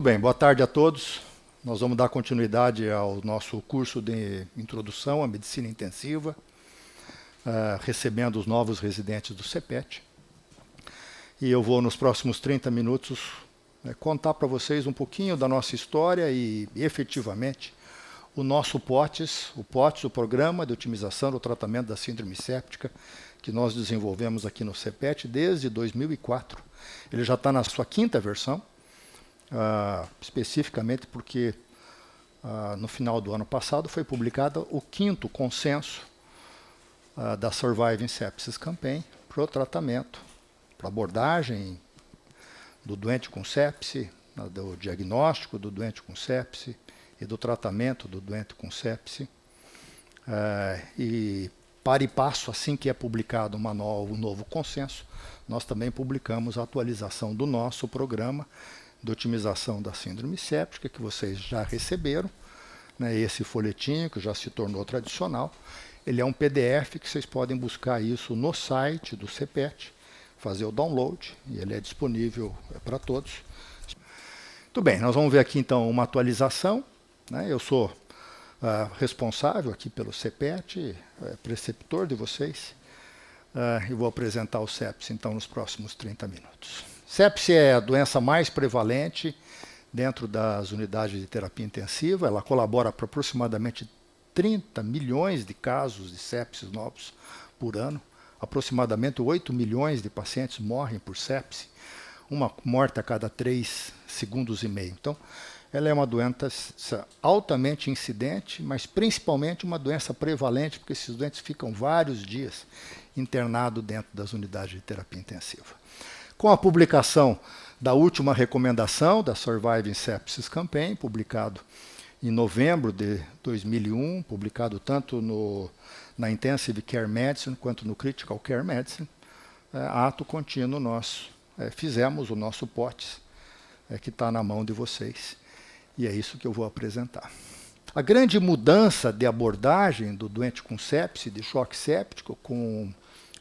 bem, boa tarde a todos. Nós vamos dar continuidade ao nosso curso de introdução à medicina intensiva, recebendo os novos residentes do CEPET. E eu vou, nos próximos 30 minutos, contar para vocês um pouquinho da nossa história e, efetivamente, o nosso POTS, o Programa de Otimização do Tratamento da Síndrome Séptica, que nós desenvolvemos aqui no CEPET desde 2004. Ele já está na sua 5ª versão, especificamente porque no final do ano passado foi publicado o 5º consenso da Surviving Sepsis Campaign para o tratamento, para abordagem do doente com sepse, do diagnóstico do doente com sepse e do tratamento do doente com sepse. E para e passo, assim que é publicado um novo consenso, nós também publicamos a atualização do nosso programa de otimização da síndrome séptica, que vocês já receberam, né, esse folhetinho que já se tornou tradicional. Ele é um PDF que vocês podem buscar isso no site do CEPET, fazer o download, e ele é disponível para todos. Muito bem, nós vamos ver aqui então uma atualização, né? Eu sou responsável aqui pelo CEPET, preceptor de vocês, e vou apresentar o sepse então nos próximos 30 minutos. Sepse é a doença mais prevalente dentro das unidades de terapia intensiva. Ela colabora para aproximadamente 30 milhões de casos de sepsis novos por ano. Aproximadamente 8 milhões de pacientes morrem por sepse, uma morte a cada 3 segundos e meio. Então, ela é uma doença altamente incidente, mas principalmente uma doença prevalente, porque esses doentes ficam vários dias internados dentro das unidades de terapia intensiva. Com a publicação da última recomendação da Surviving Sepsis Campaign, publicado em novembro de 2001, publicado tanto na Intensive Care Medicine quanto no Critical Care Medicine, ato contínuo nós fizemos o nosso POTS, que está na mão de vocês. E é isso que eu vou apresentar. A grande mudança de abordagem do doente com sepse, de choque séptico, com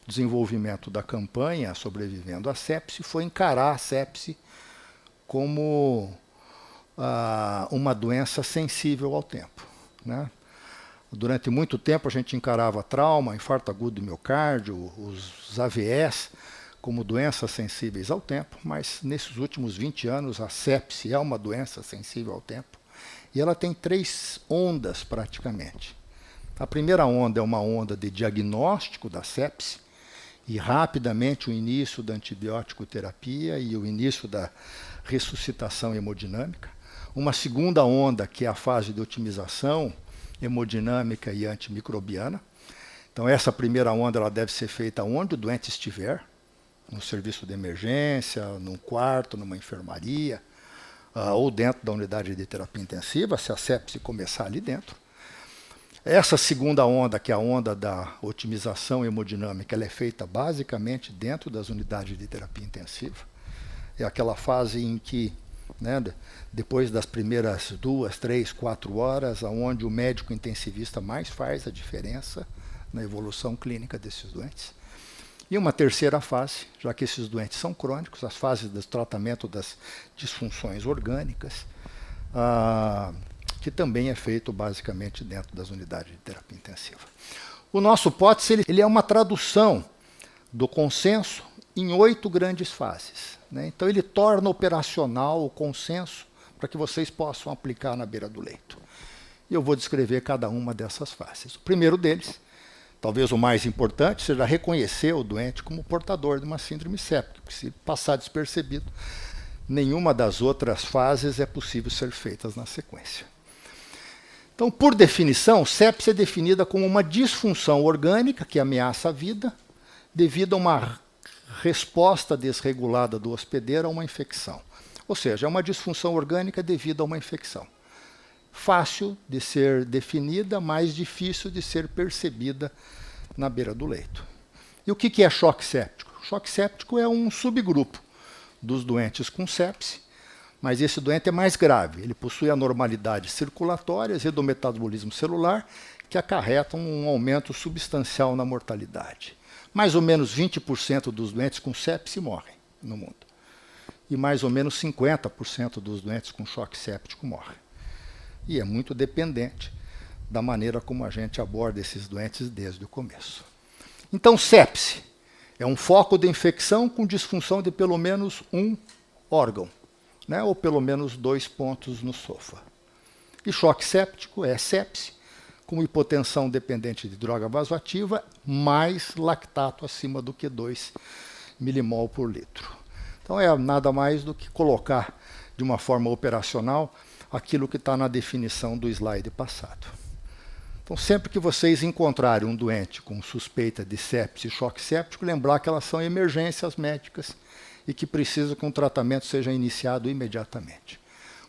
desenvolvimento da campanha Sobrevivendo à Sepse, foi encarar a sepse como uma doença sensível ao tempo, né? Durante muito tempo a gente encarava trauma, infarto agudo do miocárdio, os AVS como doenças sensíveis ao tempo, mas nesses últimos 20 anos a sepse é uma doença sensível ao tempo e ela tem 3 ondas praticamente. A primeira onda é uma onda de diagnóstico da sepse, e rapidamente o início da antibiótico terapia e o início da ressuscitação hemodinâmica. Uma segunda onda, que é a fase de otimização hemodinâmica e antimicrobiana. Então, essa primeira onda ela deve ser feita onde o doente estiver, no serviço de emergência, num quarto, numa enfermaria, ou dentro da unidade de terapia intensiva, se a sepse começar ali dentro. Essa segunda onda, que é a onda da otimização hemodinâmica, ela é feita basicamente dentro das unidades de terapia intensiva. É aquela fase em que, né, depois das primeiras 2, 3, 4 horas, onde o médico intensivista mais faz a diferença na evolução clínica desses doentes. E uma terceira fase, já que esses doentes são crônicos, as fases do tratamento das disfunções orgânicas, que também é feito basicamente dentro das unidades de terapia intensiva. O nosso POTS ele é uma tradução do consenso em 8 grandes fases, né? Então ele torna operacional o consenso para que vocês possam aplicar na beira do leito. E eu vou descrever cada uma dessas fases. O primeiro deles, talvez o mais importante, seja reconhecer o doente como portador de uma síndrome séptica, porque se passar despercebido, nenhuma das outras fases é possível ser feitas na sequência. Então, por definição, sepse é definida como uma disfunção orgânica que ameaça a vida devido a uma resposta desregulada do hospedeiro a uma infecção. Ou seja, é uma disfunção orgânica devido a uma infecção. Fácil de ser definida, mais difícil de ser percebida na beira do leito. E o que é choque séptico? Choque séptico é um subgrupo dos doentes com sepse, mas esse doente é mais grave. Ele possui anormalidades circulatórias e do metabolismo celular que acarretam um aumento substancial na mortalidade. Mais ou menos 20% dos doentes com sepse morrem no mundo. e mais ou menos 50% dos doentes com choque séptico morrem. E é muito dependente da maneira como a gente aborda esses doentes desde o começo. Então, sepse é um foco de infecção com disfunção de pelo menos um órgão, né, ou pelo menos 2 pontos no sofá. E choque séptico é sepse, com hipotensão dependente de droga vasoativa, mais lactato acima do que 2 milimol por litro. Então é nada mais do que colocar de uma forma operacional aquilo que está na definição do slide passado. Então, sempre que vocês encontrarem um doente com suspeita de sepse e choque séptico, lembrar que elas são emergências médicas e que precisa que um tratamento seja iniciado imediatamente.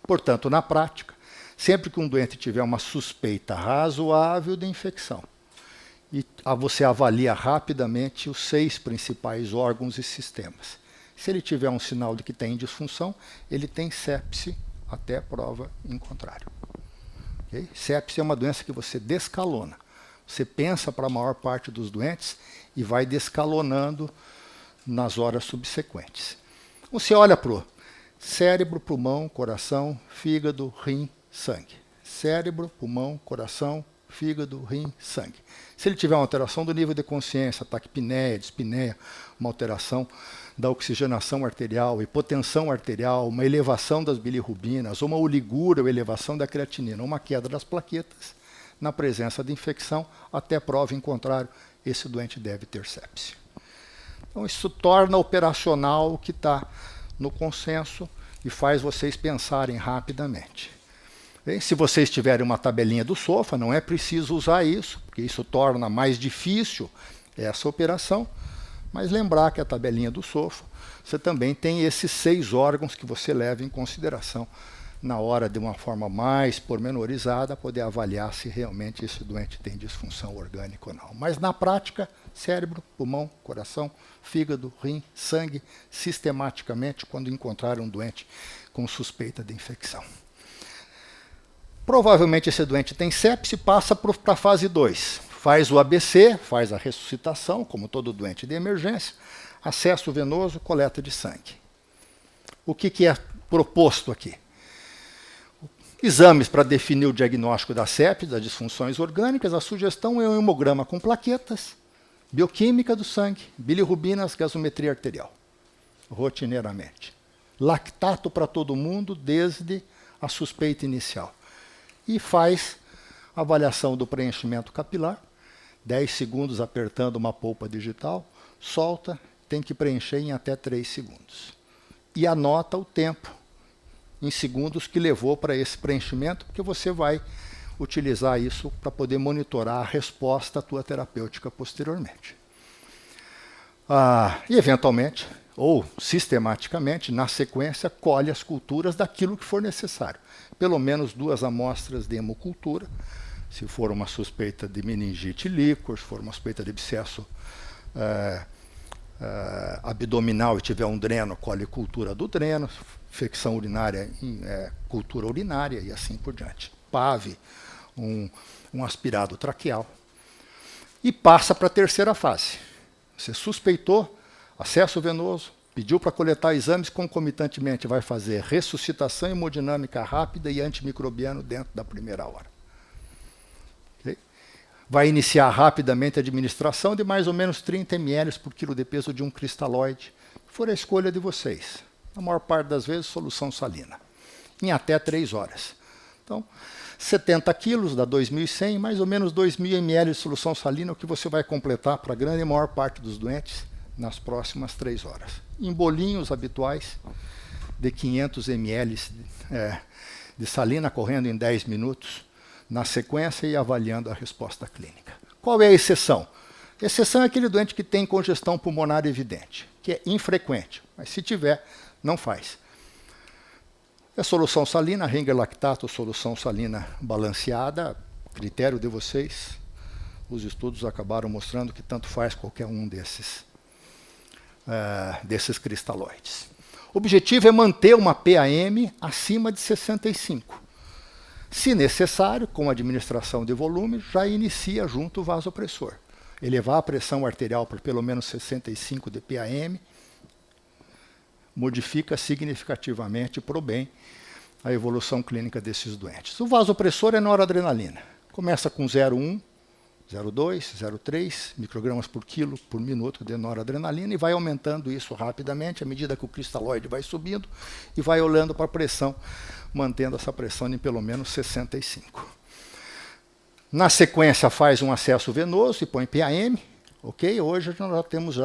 Portanto, na prática, sempre que um doente tiver uma suspeita razoável de infecção, e você avalia rapidamente os 6 principais órgãos e sistemas. Se ele tiver um sinal de que tem disfunção, ele tem sepse até prova em contrário. Okay? Sepse é uma doença que você descalona. Você pensa para a maior parte dos doentes e vai descalonando nas horas subsequentes. Você olha para o cérebro, pulmão, coração, fígado, rim, sangue. Cérebro, pulmão, coração, fígado, rim, sangue. Se ele tiver uma alteração do nível de consciência, taquipneia, dispneia, uma alteração da oxigenação arterial, hipotensão arterial, uma elevação das bilirrubinas, uma oligúria ou elevação da creatinina, uma queda das plaquetas, na presença de infecção, até prova em contrário, esse doente deve ter sepse. Então, isso torna operacional o que está no consenso e faz vocês pensarem rapidamente. Se vocês tiverem uma tabelinha do SOFA, não é preciso usar isso, porque isso torna mais difícil essa operação, mas lembrar que a tabelinha do SOFA, você também tem esses 6 órgãos que você leva em consideração na hora, de uma forma mais pormenorizada, poder avaliar se realmente esse doente tem disfunção orgânica ou não. Mas na prática, cérebro, pulmão, coração, fígado, rim, sangue, sistematicamente, quando encontrar um doente com suspeita de infecção. Provavelmente esse doente tem sepse, passa para a fase 2. Faz o ABC, faz a ressuscitação, como todo doente de emergência, acesso venoso, coleta de sangue. O que é proposto aqui? Exames para definir o diagnóstico da sepse, das disfunções orgânicas. A sugestão é um hemograma com plaquetas, bioquímica do sangue, bilirrubinas, gasometria arterial, rotineiramente. Lactato para todo mundo desde a suspeita inicial. E faz avaliação do preenchimento capilar, 10 segundos apertando uma polpa digital, solta, tem que preencher em até 3 segundos. E anota o tempo em segundos que levou para esse preenchimento, porque você vai utilizar isso para poder monitorar a resposta à tua terapêutica posteriormente. E, eventualmente, ou sistematicamente, na sequência, colhe as culturas daquilo que for necessário. Pelo menos 2 amostras de hemocultura, se for uma suspeita de meningite líquor, se for uma suspeita de abscesso abdominal e tiver um dreno, colhe cultura do dreno, infecção urinária, cultura urinária e assim por diante. PAV, um aspirado traqueal. E passa para a terceira fase. Você suspeitou, acesso venoso, pediu para coletar exames, concomitantemente vai fazer ressuscitação hemodinâmica rápida e antimicrobiano dentro da primeira hora. Okay? Vai iniciar rapidamente a administração de mais ou menos 30 ml por quilo de peso de um cristalóide, que for a escolha de vocês. Na maior parte das vezes, solução salina, em até 3 horas. Então, 70 quilos dá 2.100, mais ou menos 2.000 ml de solução salina, o que você vai completar para a grande maior parte dos doentes nas próximas 3 horas. Em bolinhos habituais, de 500 ml de salina, correndo em 10 minutos, na sequência e avaliando a resposta clínica. Qual é a exceção? A exceção é aquele doente que tem congestão pulmonar evidente, que é infrequente, mas se tiver, não faz. A solução salina, Ringer lactato, solução salina balanceada, critério de vocês. Os estudos acabaram mostrando que tanto faz qualquer um desses cristalóides. O objetivo é manter uma PAM acima de 65. Se necessário, com a administração de volume, já inicia junto o vasopressor. Elevar a pressão arterial para pelo menos 65 de PAM, modifica significativamente para o bem a evolução clínica desses doentes. O vasopressor é noradrenalina. Começa com 0,1, 0,2, 0,3 microgramas por quilo por minuto de noradrenalina e vai aumentando isso rapidamente à medida que o cristalóide vai subindo e vai olhando para a pressão, mantendo essa pressão em pelo menos 65. Na sequência faz um acesso venoso e põe PAM, ok? Hoje nós já temos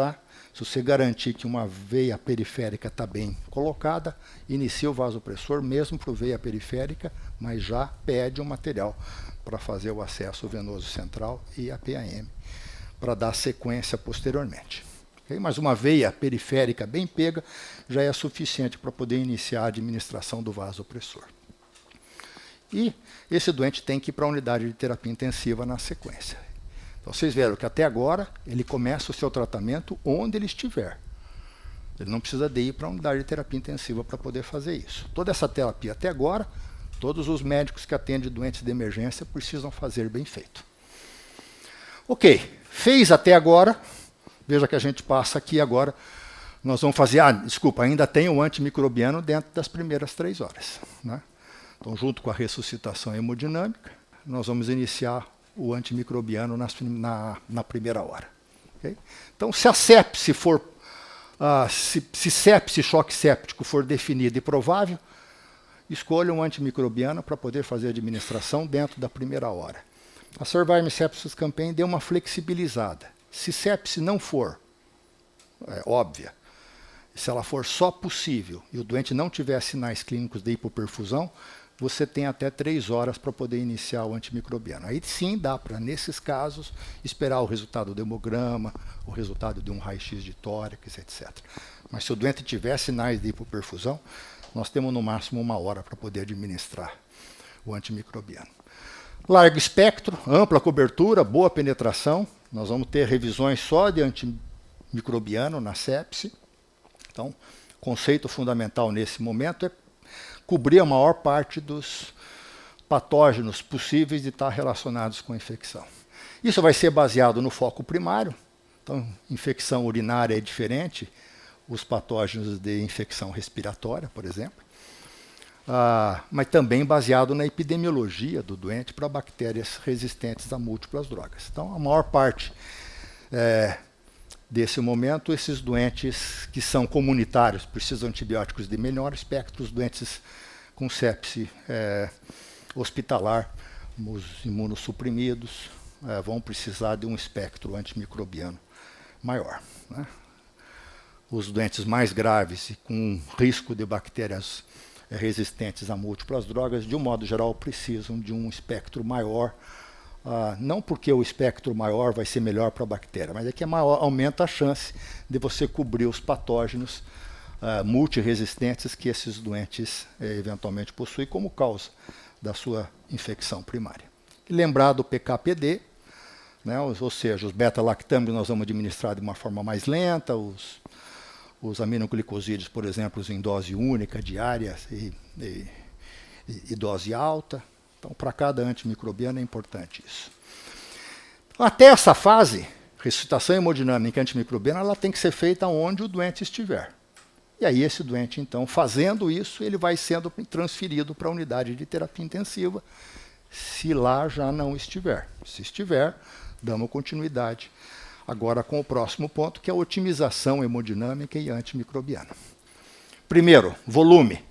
se você garantir que uma veia periférica está bem colocada, inicia o vasopressor mesmo para a veia periférica, mas já pede um material para fazer o acesso venoso central e a PAM, para dar sequência posteriormente. Okay? Mas uma veia periférica bem pega já é suficiente para poder iniciar a administração do vasopressor. E esse doente tem que ir para a unidade de terapia intensiva na sequência. Então, vocês viram que até agora ele começa o seu tratamento onde ele estiver. Ele não precisa de ir para a unidade de terapia intensiva para poder fazer isso. Toda essa terapia até agora, todos os médicos que atendem doentes de emergência precisam fazer bem feito. Ok, fez até agora, veja que a gente passa aqui agora, nós vamos fazer, desculpa, ainda tem o antimicrobiano dentro das primeiras 3 horas. Né? Então, junto com a ressuscitação hemodinâmica, nós vamos iniciar o antimicrobiano na primeira hora. Okay? Então, se a sepse for, se sepse, choque séptico for definido e provável, escolha um antimicrobiano para poder fazer a administração dentro da primeira hora. A Surviving Sepsis Campaign deu uma flexibilizada. Se sepse não for óbvia, se ela for só possível e o doente não tiver sinais clínicos de hipoperfusão, você tem até 3 horas para poder iniciar o antimicrobiano. Aí sim dá para, nesses casos, esperar o resultado do hemograma, o resultado de um raio-x de tórax, etc. Mas se o doente tiver sinais de hipoperfusão, nós temos no máximo 1 hora para poder administrar o antimicrobiano. Largo espectro, ampla cobertura, boa penetração. Nós vamos ter revisões só de antimicrobiano na sepse. Então, o conceito fundamental nesse momento é cobrir a maior parte dos patógenos possíveis de estar relacionados com a infecção. Isso vai ser baseado no foco primário. Então, infecção urinária é diferente, os patógenos de infecção respiratória, por exemplo, mas também baseado na epidemiologia do doente para bactérias resistentes a múltiplas drogas. Então, a maior parte desse momento, esses doentes que são comunitários precisam de antibióticos de menor espectro, os doentes com sepse hospitalar, os imunossuprimidos, vão precisar de um espectro antimicrobiano maior. Né? Os doentes mais graves e com risco de bactérias resistentes a múltiplas drogas, de um modo geral, precisam de um espectro maior. Não porque o espectro maior vai ser melhor para a bactéria, mas é que aumenta a chance de você cobrir os patógenos multiresistentes que esses doentes eventualmente possuem como causa da sua infecção primária. E lembrar do PK/PD, né, ou seja, os beta-lactâmicos nós vamos administrar de uma forma mais lenta, os aminoglicosídeos, por exemplo, em dose única, diária e dose alta. Então, para cada antimicrobiano é importante isso. Até essa fase, ressuscitação hemodinâmica antimicrobiana, ela tem que ser feita onde o doente estiver. E aí esse doente, então, fazendo isso, ele vai sendo transferido para a unidade de terapia intensiva, se lá já não estiver. Se estiver, damos continuidade agora com o próximo ponto, que é a otimização hemodinâmica e antimicrobiana. Primeiro, volume.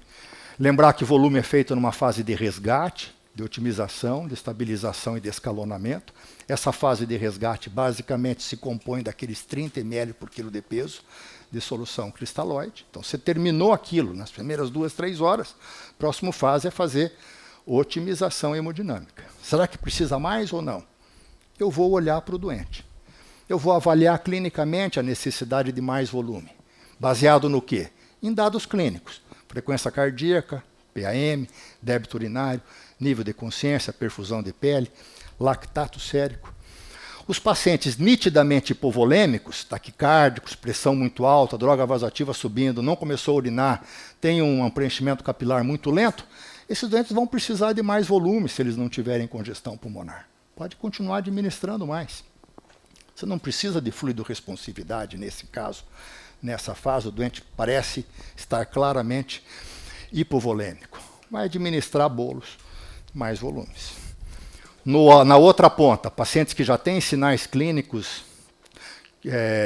Lembrar que volume é feito numa fase de resgate, de otimização, de estabilização e de escalonamento. Essa fase de resgate basicamente se compõe daqueles 30 ml por quilo de peso de solução cristalóide. Então, você terminou aquilo nas primeiras 2, 3 horas, a próxima fase é fazer otimização hemodinâmica. Será que precisa mais ou não? Eu vou olhar para o doente. Eu vou avaliar clinicamente a necessidade de mais volume. Baseado no quê? Em dados clínicos. Frequência cardíaca, PAM, débito urinário, nível de consciência, perfusão de pele, lactato sérico. Os pacientes nitidamente hipovolêmicos, taquicárdicos, pressão muito alta, droga vasoativa subindo, não começou a urinar, tem um preenchimento capilar muito lento, esses doentes vão precisar de mais volume se eles não tiverem congestão pulmonar. Pode continuar administrando mais. Você não precisa de fluido responsividade nesse caso, nessa fase, o doente parece estar claramente hipovolêmico. Vai administrar bolos, mais volumes. Na outra ponta, pacientes que já têm sinais clínicos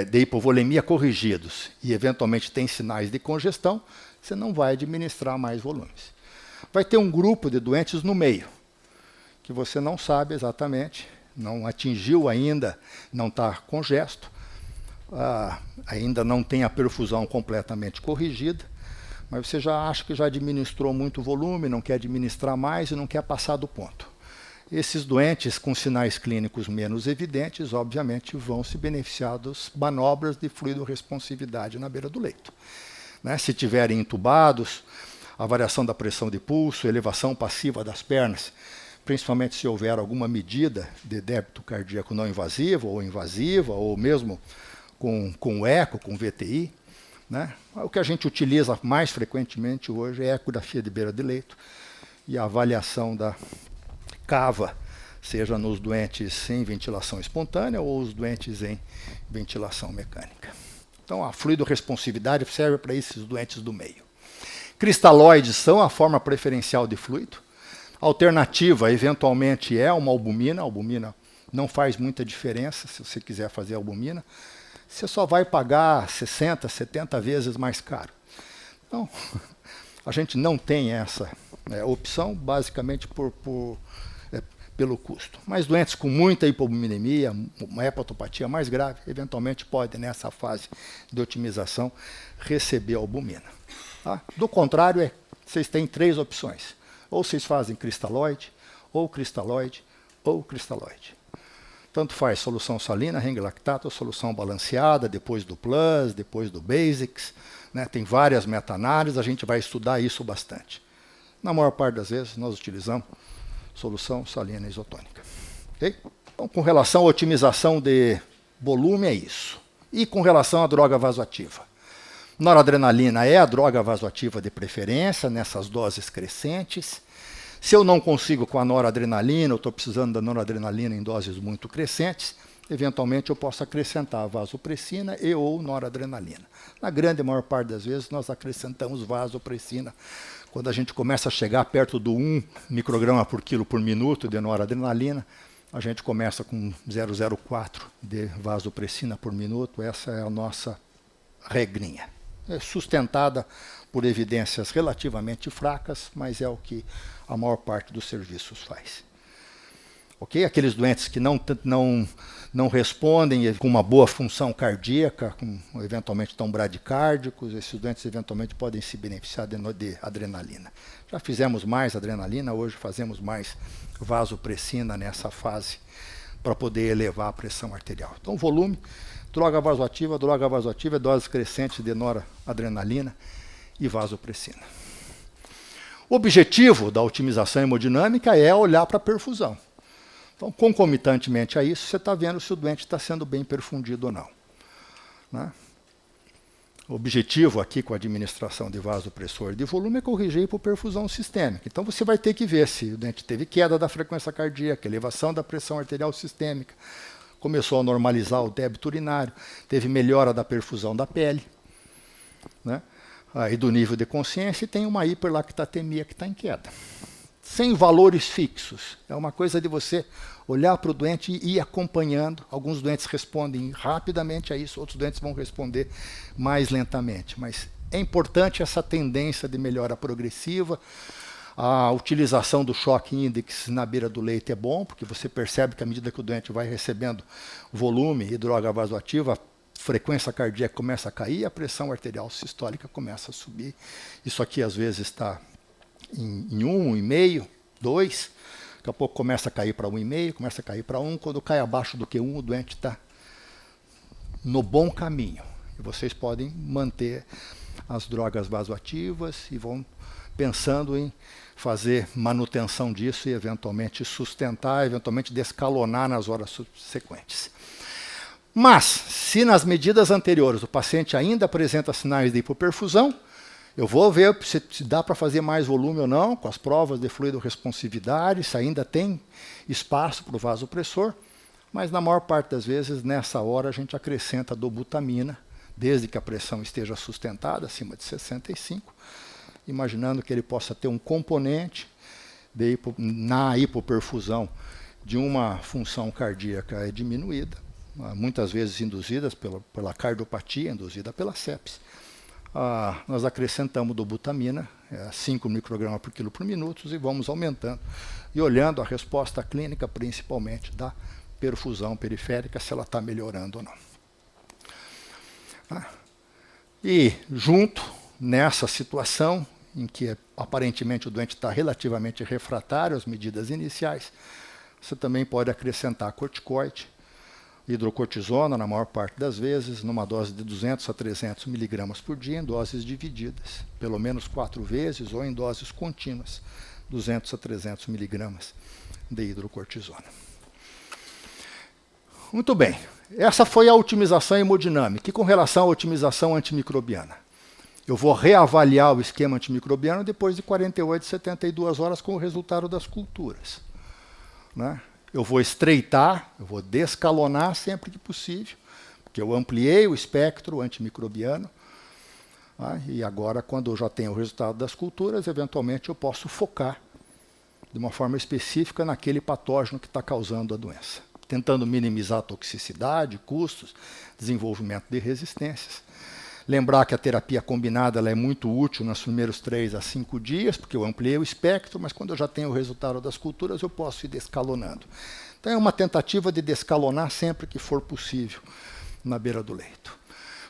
de hipovolemia corrigidos e eventualmente têm sinais de congestão, você não vai administrar mais volumes. Vai ter um grupo de doentes no meio, que você não sabe exatamente, não atingiu ainda, não está congesto, ainda não tem a perfusão completamente corrigida, mas você já acha que já administrou muito volume, não quer administrar mais e não quer passar do ponto. Esses doentes com sinais clínicos menos evidentes, obviamente, vão se beneficiar das manobras de fluido-responsividade na beira do leito. Né? Se tiverem intubados, a variação da pressão de pulso, elevação passiva das pernas, principalmente se houver alguma medida de débito cardíaco não invasivo ou invasiva, ou mesmo com eco, com VTI. Né? O que a gente utiliza mais frequentemente hoje é a ecografia de beira de leito e a avaliação da cava, seja nos doentes em ventilação espontânea ou os doentes em ventilação mecânica. Então, a fluido-responsividade serve para esses doentes do meio. Cristalóides são a forma preferencial de fluido. A alternativa, eventualmente, é uma albumina. A albumina não faz muita diferença se você quiser fazer albumina. Você só vai pagar 60, 70 vezes mais caro. Então, a gente não tem essa opção, basicamente pelo custo. Mas doentes com muita hipovolemia, uma hepatopatia mais grave, eventualmente podem, nessa fase de otimização, receber albumina. Tá? Do contrário, vocês têm 3 opções. Ou vocês fazem cristalóide, ou cristalóide, ou cristalóide. Tanto faz solução salina, Hengle lactato, solução balanceada, depois do Plus, depois do Basics. Né? Tem várias meta-análises, a gente vai estudar isso bastante. Na maior parte das vezes, nós utilizamos solução salina isotônica. Okay? Então, com relação à otimização de volume, é isso. E com relação à droga vasoativa. Noradrenalina é a droga vasoativa de preferência, nessas doses crescentes. Se eu não consigo com a noradrenalina, eu estou precisando da noradrenalina em doses muito crescentes, eventualmente eu posso acrescentar vasopressina e ou noradrenalina. Na grande maior parte das vezes, nós acrescentamos vasopressina quando a gente começa a chegar perto do 1 micrograma por quilo por minuto de noradrenalina. A gente começa com 0,04 de vasopressina por minuto. Essa é a nossa regrinha. É sustentada por evidências relativamente fracas, mas é o que a maior parte dos serviços faz. Ok? Aqueles doentes que não respondem com uma boa função cardíaca, eventualmente estão bradicárdicos, esses doentes eventualmente podem se beneficiar de adrenalina. Já fizemos mais adrenalina, hoje fazemos mais vasopressina nessa fase para poder elevar a pressão arterial. Então, volume, droga vasoativa é doses crescentes de noradrenalina e vasopressina. O objetivo da otimização hemodinâmica é olhar para a perfusão. Então, concomitantemente a isso, você está vendo se o doente está sendo bem perfundido ou não. Né? O objetivo aqui com a administração de vasopressor de volume é corrigir a hipoperfusão sistêmica. Então, você vai ter que ver se o doente teve queda da frequência cardíaca, elevação da pressão arterial sistêmica, começou a normalizar o débito urinário, teve melhora da perfusão da pele, né? Aí do nível de consciência, e tem uma hiperlactatemia que está em queda. Sem valores fixos. É uma coisa de você olhar para o doente e ir acompanhando. Alguns doentes respondem rapidamente a isso, outros doentes vão responder mais lentamente. Mas é importante essa tendência de melhora progressiva. A utilização do choque index na beira do leito é bom, porque você percebe que à medida que o doente vai recebendo volume e droga vasoativa, a frequência cardíaca começa a cair, a pressão arterial sistólica começa a subir. Isso aqui às vezes está em 1,5, 2, daqui a pouco começa a cair para 1,5, começa a cair para 1, quando cai abaixo do que 1, o doente está no bom caminho. E vocês podem manter as drogas vasoativas e vão pensando em fazer manutenção disso e eventualmente sustentar, eventualmente descalonar nas horas subsequentes. Mas, se nas medidas anteriores o paciente ainda apresenta sinais de hipoperfusão, eu vou ver se dá para fazer mais volume ou não, com as provas de fluido-responsividade, se ainda tem espaço para o vasopressor, mas na maior parte das vezes, nessa hora, a gente acrescenta dobutamina, desde que a pressão esteja sustentada, acima de 65, imaginando que ele possa ter um componente na hipoperfusão de uma função cardíaca diminuída, muitas vezes induzidas pela cardiopatia, induzida pela sepse. Nós acrescentamos dobutamina, 5 microgramas por quilo por minuto, e vamos aumentando. E olhando a resposta clínica, principalmente da perfusão periférica, se ela está melhorando ou não. E junto nessa situação, em que aparentemente o doente está relativamente refratário às medidas iniciais, você também pode acrescentar corticoide, hidrocortisona, na maior parte das vezes, numa dose de 200 a 300 miligramas por dia, em doses divididas, pelo menos 4 vezes, ou em doses contínuas, 200 a 300 miligramas de hidrocortisona. Muito bem, essa foi a otimização hemodinâmica. E com relação à otimização antimicrobiana? Eu vou reavaliar o esquema antimicrobiano depois de 48, 72 horas com o resultado das culturas. Né? Eu vou estreitar, eu vou descalonar sempre que possível, porque eu ampliei o espectro antimicrobiano. E agora, quando eu já tenho o resultado das culturas, eventualmente eu posso focar de uma forma específica naquele patógeno que está causando a doença, tentando minimizar a toxicidade, custos, desenvolvimento de resistências. Lembrar que a terapia combinada ela é muito útil nos primeiros 3 a 5 dias, porque eu ampliei o espectro, mas quando eu já tenho o resultado das culturas, eu posso ir descalonando. Então é uma tentativa de descalonar sempre que for possível na beira do leito.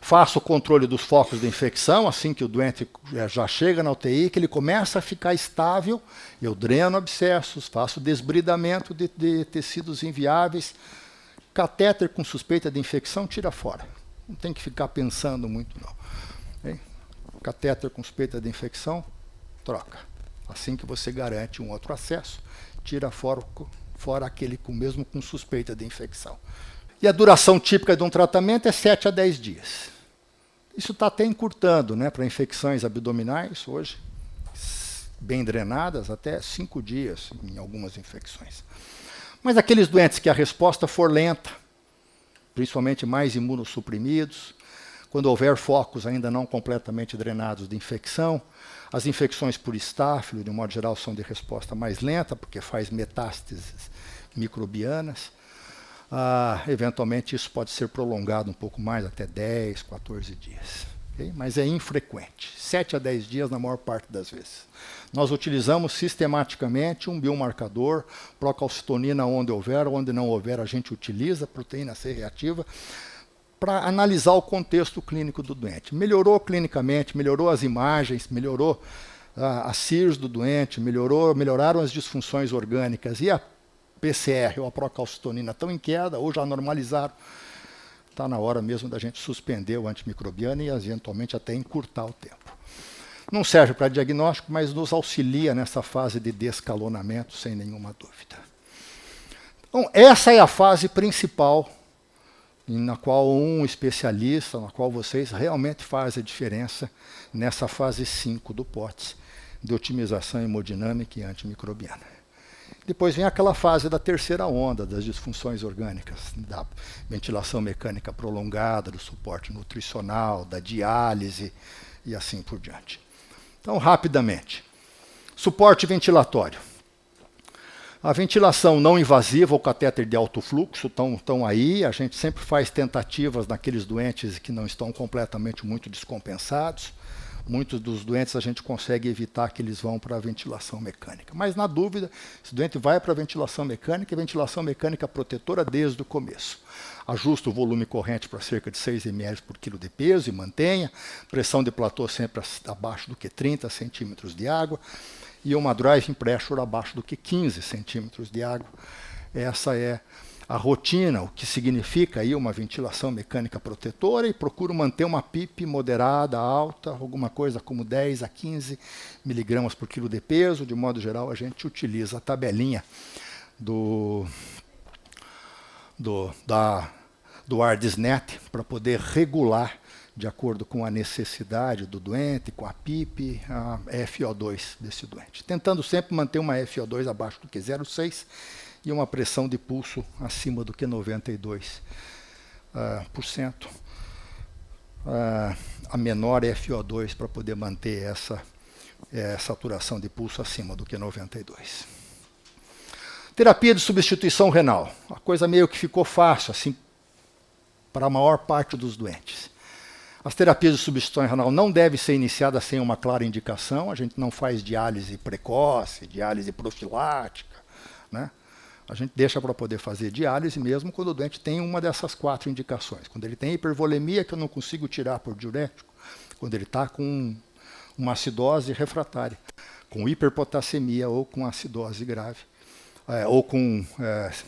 Faço o controle dos focos de infecção, assim que o doente já chega na UTI, que ele começa a ficar estável, eu dreno abscessos, faço desbridamento de tecidos inviáveis, catéter com suspeita de infecção, tira fora. Não tem que ficar pensando muito, não. Hein? Catéter com suspeita de infecção, troca. Assim que você garante um outro acesso, tira fora aquele mesmo com suspeita de infecção. E a duração típica de um tratamento é 7 a 10 dias. Isso está até encurtando, né, para infecções abdominais, hoje, bem drenadas, até 5 dias em algumas infecções. Mas aqueles doentes que a resposta for lenta, principalmente mais imunossuprimidos, quando houver focos ainda não completamente drenados de infecção, as infecções por estáfilo, de um modo geral, são de resposta mais lenta, porque faz metástases microbianas. Eventualmente isso pode ser prolongado um pouco mais, até 10, 14 dias. Okay? Mas é infrequente, 7 a 10 dias na maior parte das vezes. Nós utilizamos sistematicamente um biomarcador, procalcitonina onde não houver a gente utiliza, proteína C reativa, para analisar o contexto clínico do doente. Melhorou clinicamente, melhorou as imagens, melhorou a CIRS do doente, melhoraram as disfunções orgânicas e a PCR ou a procalcitonina estão em queda ou já normalizaram. Está na hora mesmo da gente suspender o antimicrobiano e eventualmente até encurtar o tempo. Não serve para diagnóstico, mas nos auxilia nessa fase de descalonamento, sem nenhuma dúvida. Então, essa é a fase principal, na qual um especialista, na qual vocês realmente fazem a diferença nessa fase 5 do POTS, de otimização hemodinâmica e antimicrobiana. Depois vem aquela fase da terceira onda, das disfunções orgânicas, da ventilação mecânica prolongada, do suporte nutricional, da diálise e assim por diante. Então, rapidamente. Suporte ventilatório. A ventilação não invasiva ou catéter de alto fluxo estão aí. A gente sempre faz tentativas naqueles doentes que não estão completamente muito descompensados. Muitos dos doentes a gente consegue evitar que eles vão para a ventilação mecânica. Mas, na dúvida, esse doente vai para a ventilação mecânica protetora desde o começo. Ajusta o volume corrente para cerca de 6 ml por quilo de peso e mantenha. Pressão de platô sempre abaixo do que 30 centímetros de água. E uma driving pressure abaixo do que 15 centímetros de água. Essa é a rotina, o que significa aí uma ventilação mecânica protetora, e procuro manter uma PIP moderada, alta, alguma coisa como 10 a 15 miligramas por quilo de peso. De modo geral, a gente utiliza a tabelinha do ARDSNET para poder regular, de acordo com a necessidade do doente, com a PIP, a FO2 desse doente. Tentando sempre manter uma FO2 abaixo do que 0,6 e uma pressão de pulso acima do que 92%. a menor FiO2 para poder manter essa saturação de pulso acima do que 92. Terapia de substituição renal. A coisa meio que ficou fácil assim para a maior parte dos doentes. As terapias de substituição renal não devem ser iniciadas sem uma clara indicação. A gente não faz diálise precoce, diálise profilática, né? A gente deixa para poder fazer diálise mesmo quando o doente tem uma dessas 4 indicações. Quando ele tem hipervolemia, que eu não consigo tirar por diurético. Quando ele está com uma acidose refratária, com hiperpotassemia ou com acidose grave, ou com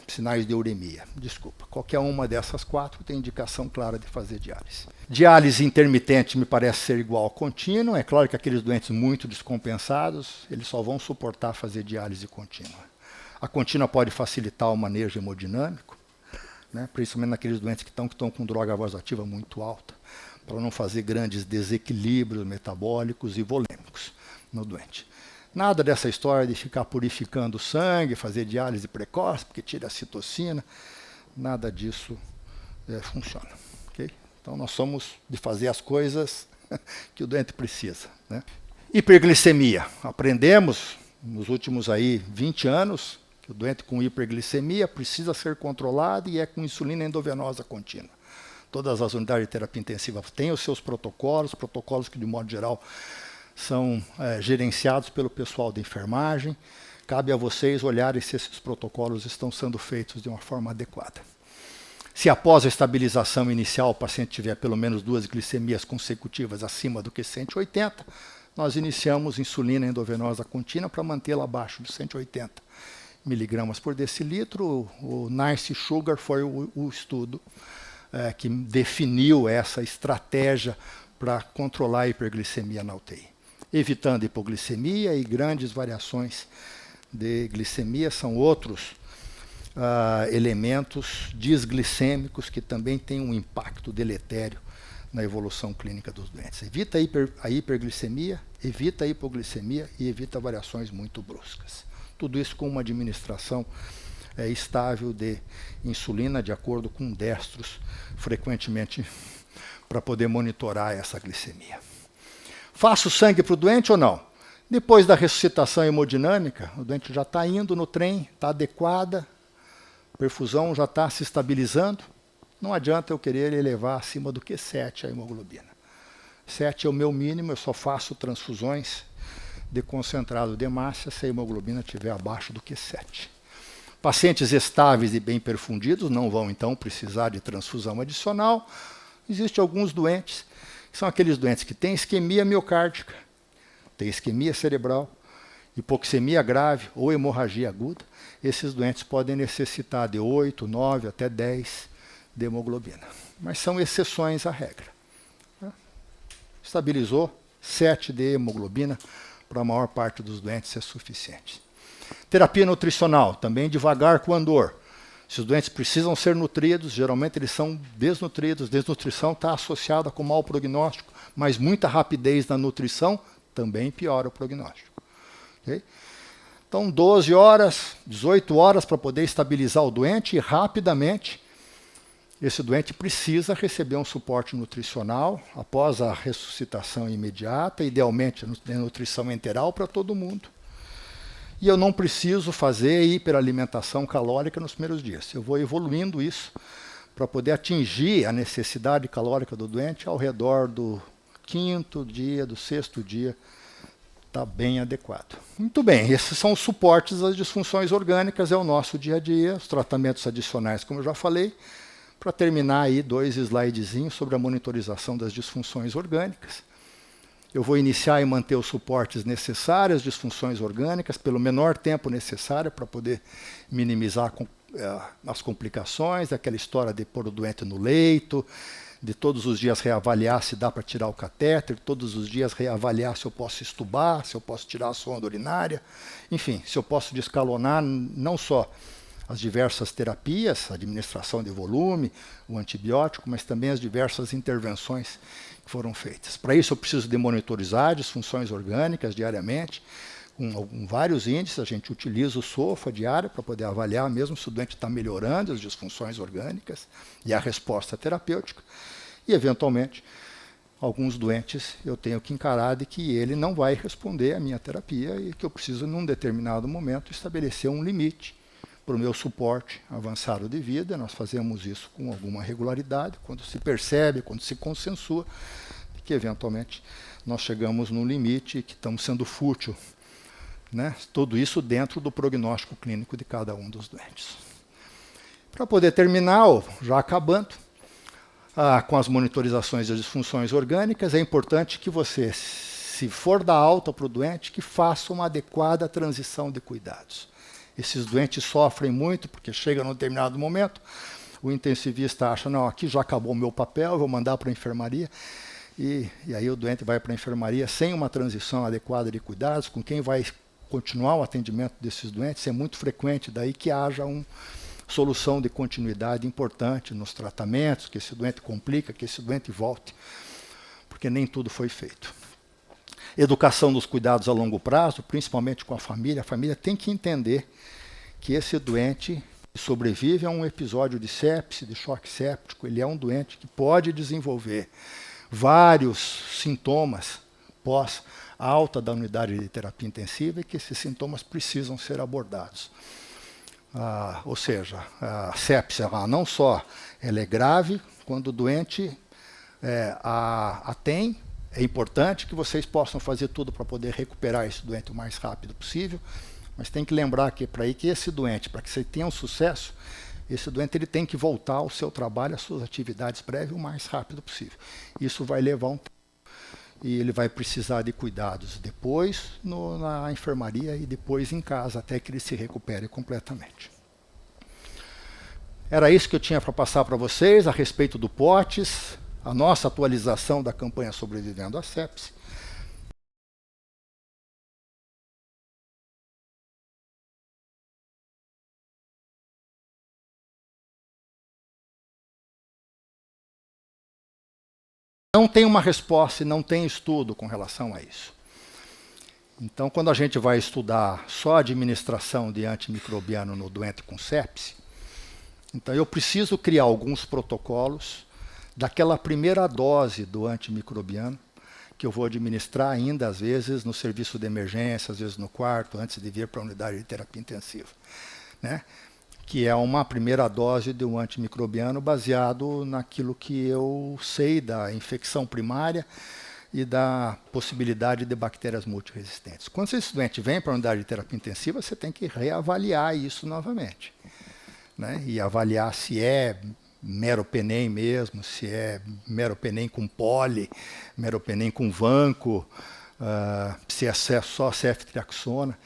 sinais de uremia. Desculpa, qualquer uma dessas 4 tem indicação clara de fazer diálise. Diálise intermitente me parece ser igual ao contínuo. É claro que aqueles doentes muito descompensados, eles só vão suportar fazer diálise contínua. A contínua pode facilitar o manejo hemodinâmico, né, principalmente naqueles doentes que estão com droga vasoativa muito alta, para não fazer grandes desequilíbrios metabólicos e volêmicos no doente. Nada dessa história de ficar purificando o sangue, fazer diálise precoce, porque tira a citocina, nada disso funciona. Okay? Então nós somos de fazer as coisas que o doente precisa, né? Hiperglicemia. Aprendemos nos últimos 20 anos que o doente com hiperglicemia precisa ser controlado e é com insulina endovenosa contínua. Todas as unidades de terapia intensiva têm os seus protocolos que, de modo geral, são gerenciados pelo pessoal de enfermagem. Cabe a vocês olharem se esses protocolos estão sendo feitos de uma forma adequada. Se após a estabilização inicial o paciente tiver pelo menos 2 glicemias consecutivas acima do que 180, nós iniciamos insulina endovenosa contínua para mantê-la abaixo de 180 miligramas por decilitro. O NICE Sugar foi o estudo que definiu essa estratégia para controlar a hiperglicemia na UTI. Evitando hipoglicemia e grandes variações de glicemia são outros elementos desglicêmicos que também têm um impacto deletério na evolução clínica dos doentes. Evita a hiperglicemia, evita a hipoglicemia e evita variações muito bruscas. Tudo isso com uma administração estável de insulina, de acordo com destros, frequentemente, para poder monitorar essa glicemia. Faço sangue para o doente ou não? Depois da ressuscitação hemodinâmica, o doente já está indo no trem, está adequada, a perfusão já está se estabilizando. Não adianta eu querer elevar acima do que 7 a hemoglobina. 7 é o meu mínimo, eu só faço transfusões de concentrado de hemácia se a hemoglobina estiver abaixo do que 7. Pacientes estáveis e bem perfundidos não vão, então, precisar de transfusão adicional. Existem alguns doentes, que são aqueles doentes que têm isquemia miocárdica, têm isquemia cerebral, hipoxemia grave ou hemorragia aguda. Esses doentes podem necessitar de 8, 9, até 10 de hemoglobina. Mas são exceções à regra. Estabilizou, 7 de hemoglobina, para a maior parte dos doentes é suficiente. Terapia nutricional, também devagar com andor. Se os doentes precisam ser nutridos, geralmente eles são desnutridos. Desnutrição está associada com mau prognóstico, mas muita rapidez na nutrição também piora o prognóstico. Okay? Então, 12 horas, 18 horas para poder estabilizar o doente e rapidamente esse doente precisa receber um suporte nutricional após a ressuscitação imediata, idealmente a nutrição enteral para todo mundo. E eu não preciso fazer hiperalimentação calórica nos primeiros dias. Eu vou evoluindo isso para poder atingir a necessidade calórica do doente ao redor do 5º dia, do 6º dia. Está bem adequado. Muito bem, esses são os suportes às disfunções orgânicas, é o nosso dia a dia, os tratamentos adicionais, como eu já falei. Para terminar aí, 2 slidezinhos sobre a monitorização das disfunções orgânicas. Eu vou iniciar e manter os suportes necessários às disfunções orgânicas pelo menor tempo necessário para poder minimizar as complicações, aquela história de pôr o doente no leito, de todos os dias reavaliar se dá para tirar o catéter, todos os dias reavaliar se eu posso estubar, se eu posso tirar a sonda urinária, enfim, se eu posso descalonar não só as diversas terapias, a administração de volume, o antibiótico, mas também as diversas intervenções que foram feitas. Para isso eu preciso de monitorizar disfunções orgânicas diariamente, com vários índices. A gente utiliza o SOFA diário para poder avaliar mesmo se o doente está melhorando as disfunções orgânicas e a resposta terapêutica. E, eventualmente, alguns doentes eu tenho que encarar de que ele não vai responder à minha terapia e que eu preciso, num determinado momento, estabelecer um limite para o meu suporte avançado de vida. Nós fazemos isso com alguma regularidade, quando se percebe, quando se consensua, que eventualmente nós chegamos num limite que estamos sendo fútil, né? Tudo isso dentro do prognóstico clínico de cada um dos doentes. Para poder terminar, já acabando, com as monitorizações das disfunções orgânicas, é importante que você, se for dar alta para o doente, que faça uma adequada transição de cuidados. Esses doentes sofrem muito, porque chega num determinado momento, o intensivista acha, não, aqui já acabou o meu papel, eu vou mandar para a enfermaria, e aí o doente vai para a enfermaria sem uma transição adequada de cuidados, com quem vai continuar o atendimento desses doentes. É muito frequente daí que haja uma solução de continuidade importante nos tratamentos, que esse doente complica, que esse doente volte, porque nem tudo foi feito. Educação dos cuidados a longo prazo, principalmente com a família tem que entender que esse doente sobrevive a um episódio de sepse, de choque séptico. Ele é um doente que pode desenvolver vários sintomas pós alta da unidade de terapia intensiva e que esses sintomas precisam ser abordados. Ou seja, a sepse não só ela é grave, quando o doente a tem, é importante que vocês possam fazer tudo para poder recuperar esse doente o mais rápido possível, mas tem que lembrar que para que esse doente, para que você tenha um sucesso, esse doente ele tem que voltar ao seu trabalho, às suas atividades prévias o mais rápido possível. Isso vai levar um tempo. E ele vai precisar de cuidados depois na enfermaria e depois em casa, até que ele se recupere completamente. Era isso que eu tinha para passar para vocês a respeito do POTS, a nossa atualização da campanha Sobrevivendo à Sepse. Não tem uma resposta e não tem estudo com relação a isso. Então, quando a gente vai estudar só a administração de antimicrobiano no doente com sepse, então eu preciso criar alguns protocolos daquela primeira dose do antimicrobiano, que eu vou administrar ainda, às vezes, no serviço de emergência, às vezes no quarto, antes de vir para a unidade de terapia intensiva, né? Que é uma primeira dose de um antimicrobiano baseado naquilo que eu sei da infecção primária e da possibilidade de bactérias multiresistentes. Quando esse doente vem para a unidade de terapia intensiva, você tem que reavaliar isso novamente, né? E avaliar se é meropenem mesmo, se é meropenem com poli, meropenem com vanco, se é só ceftriaxona.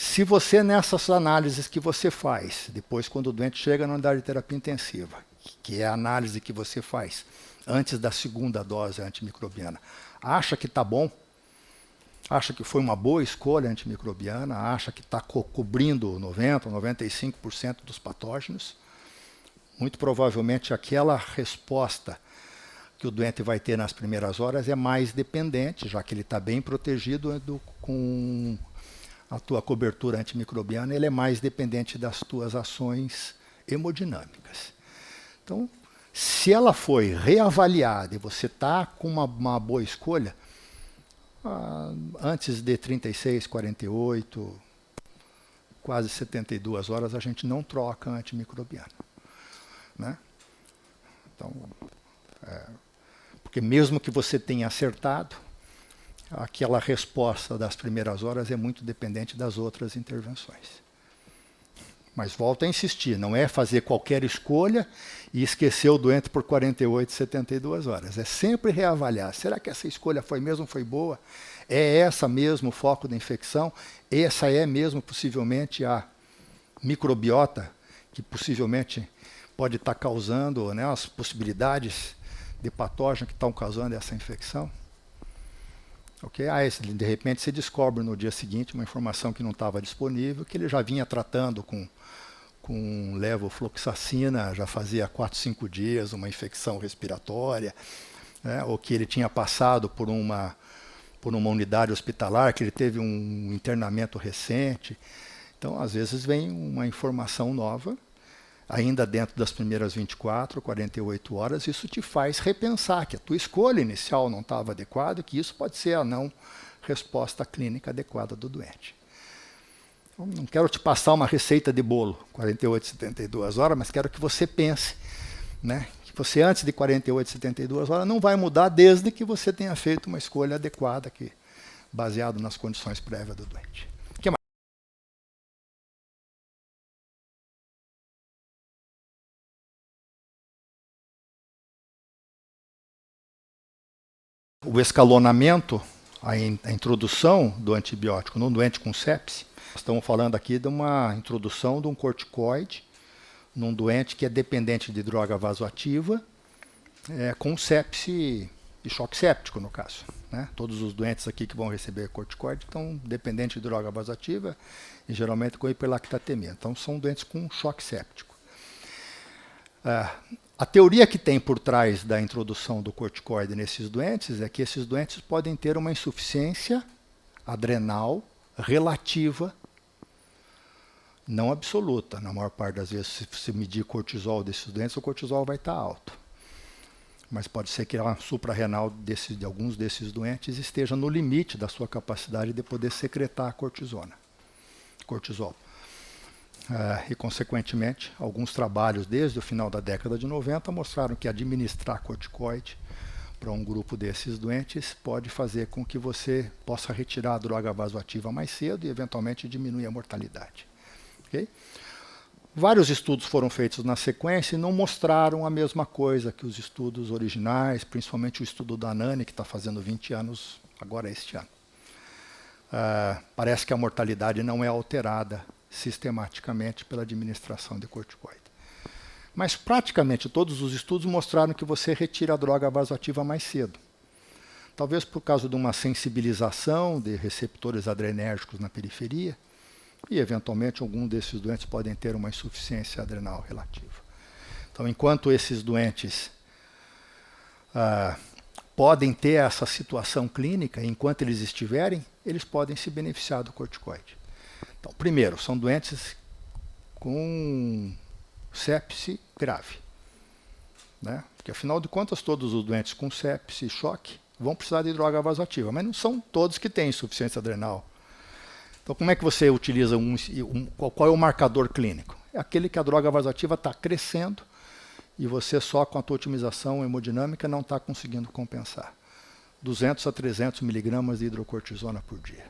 Se você, nessas análises que você faz, depois quando o doente chega na unidade de terapia intensiva, que é a análise que você faz antes da segunda dose antimicrobiana, acha que está bom, acha que foi uma boa escolha antimicrobiana, acha que está cobrindo 90% ou 95% dos patógenos, muito provavelmente aquela resposta que o doente vai ter nas primeiras horas é mais dependente, já que ele está bem protegido com a tua cobertura antimicrobiana, ele é mais dependente das tuas ações hemodinâmicas. Então, se ela foi reavaliada e você está com uma boa escolha, antes de 36, 48, quase 72 horas, a gente não troca antimicrobiano, né? Então, porque mesmo que você tenha acertado, aquela resposta das primeiras horas é muito dependente das outras intervenções. Mas volto a insistir, não é fazer qualquer escolha e esquecer o doente por 48, 72 horas. É sempre reavaliar. Será que essa escolha foi boa? É essa mesmo o foco da infecção? Essa é mesmo possivelmente a microbiota que possivelmente pode estar causando, né, as possibilidades de patógeno que estão causando essa infecção? Okay? De repente você descobre no dia seguinte uma informação que não estava disponível, que ele já vinha tratando com levofloxacina, já fazia 4, 5 dias, uma infecção respiratória, né? Ou que ele tinha passado por uma unidade hospitalar, que ele teve um internamento recente. Então, às vezes, vem uma informação nova, ainda dentro das primeiras 24, 48 horas, isso te faz repensar que a tua escolha inicial não estava adequada, que isso pode ser a não resposta clínica adequada do doente. Então, não quero te passar uma receita de bolo, 48, 72 horas, mas quero que você pense, né, que você antes de 48, 72 horas não vai mudar desde que você tenha feito uma escolha adequada, que, baseado nas condições prévias do doente. O escalonamento, a introdução do antibiótico no doente com sepse, estamos falando aqui de uma introdução de um corticoide num doente que é dependente de droga vasoativa, com sepse e choque séptico, no caso. Né? Todos os doentes aqui que vão receber corticoide estão dependentes de droga vasoativa e geralmente com hiperlactatemia. Então são doentes com choque séptico. A teoria que tem por trás da introdução do corticoide nesses doentes é que esses doentes podem ter uma insuficiência adrenal relativa, não absoluta. Na maior parte das vezes, se você medir cortisol desses doentes, o cortisol vai estar alto. Mas pode ser que a suprarrenal de alguns desses doentes esteja no limite da sua capacidade de poder secretar cortisol. E, consequentemente, alguns trabalhos desde o final da década de 90 mostraram que administrar corticoide para um grupo desses doentes pode fazer com que você possa retirar a droga vasoativa mais cedo e, eventualmente, diminuir a mortalidade. Okay? Vários estudos foram feitos na sequência e não mostraram a mesma coisa que os estudos originais, principalmente o estudo da Nani, que está fazendo 20 anos agora este ano. Parece que a mortalidade não é alterada sistematicamente pela administração de corticoide. Mas praticamente todos os estudos mostraram que você retira a droga vasoativa mais cedo. Talvez por causa de uma sensibilização de receptores adrenérgicos na periferia, e eventualmente algum desses doentes podem ter uma insuficiência adrenal relativa. Então, enquanto esses doentes podem ter essa situação clínica, enquanto eles estiverem, eles podem se beneficiar do corticoide. Então, primeiro, são doentes com sepse grave. Né? Porque, afinal de contas, todos os doentes com sepse e choque vão precisar de droga vasoativa, mas não são todos que têm insuficiência adrenal. Então, como é que você utiliza qual é o marcador clínico? É aquele que a droga vasoativa está crescendo e você só com a tua otimização hemodinâmica não está conseguindo compensar. 200 a 300 miligramas de hidrocortisona por dia.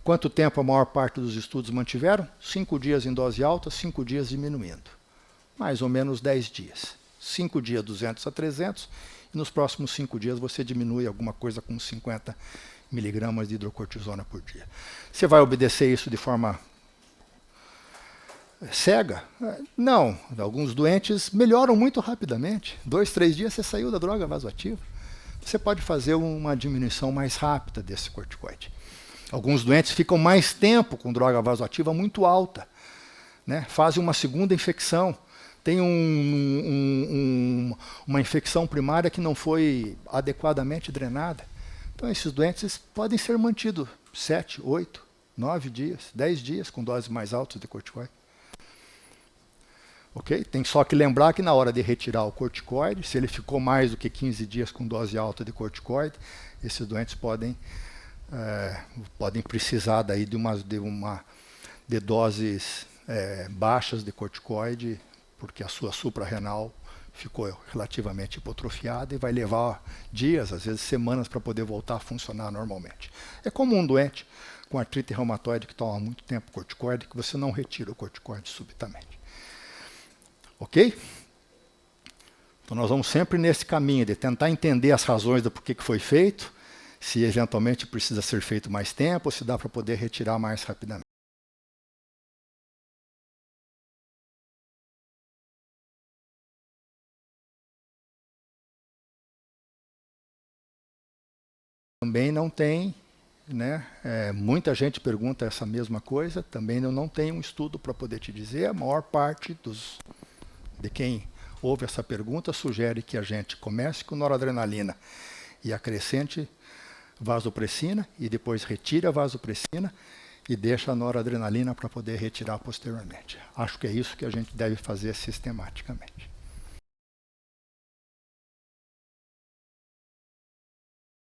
Quanto tempo a maior parte dos estudos mantiveram? 5 dias em dose alta, 5 dias diminuindo. Mais ou menos 10 dias. 5 dias 200 a 300 e nos próximos 5 dias você diminui alguma coisa como 50 miligramas de hidrocortisona por dia. Você vai obedecer isso de forma cega? Não. Alguns doentes melhoram muito rapidamente. 2, 3 dias você saiu da droga vasoativa. Você pode fazer uma diminuição mais rápida desse corticoide. Alguns doentes ficam mais tempo com droga vasoativa muito alta, né? Fazem uma segunda infecção. Tem uma infecção primária que não foi adequadamente drenada. Então, esses doentes podem ser mantidos 7, 8, 9 dias, 10 dias com doses mais altas de corticoide. Okay? Tem só que lembrar que na hora de retirar o corticoide, se ele ficou mais do que 15 dias com dose alta de corticoide, esses doentes podem precisar daí de doses baixas de corticoide, porque a sua suprarrenal ficou relativamente hipotrofiada e vai levar dias, às vezes semanas, para poder voltar a funcionar normalmente. É como um doente com artrite reumatoide que toma muito tempo corticoide, que você não retira o corticoide subitamente. Ok? Então nós vamos sempre nesse caminho de tentar entender as razões do porquê que foi feito, se eventualmente precisa ser feito mais tempo, ou se dá para poder retirar mais rapidamente. Também não tem, né? Muita gente pergunta essa mesma coisa, também eu não tenho um estudo para poder te dizer. A maior parte de quem ouve essa pergunta sugere que a gente comece com noradrenalina e acrescente vasopressina e depois retire a vasopressina e deixa a noradrenalina para poder retirar posteriormente. Acho que é isso que a gente deve fazer sistematicamente.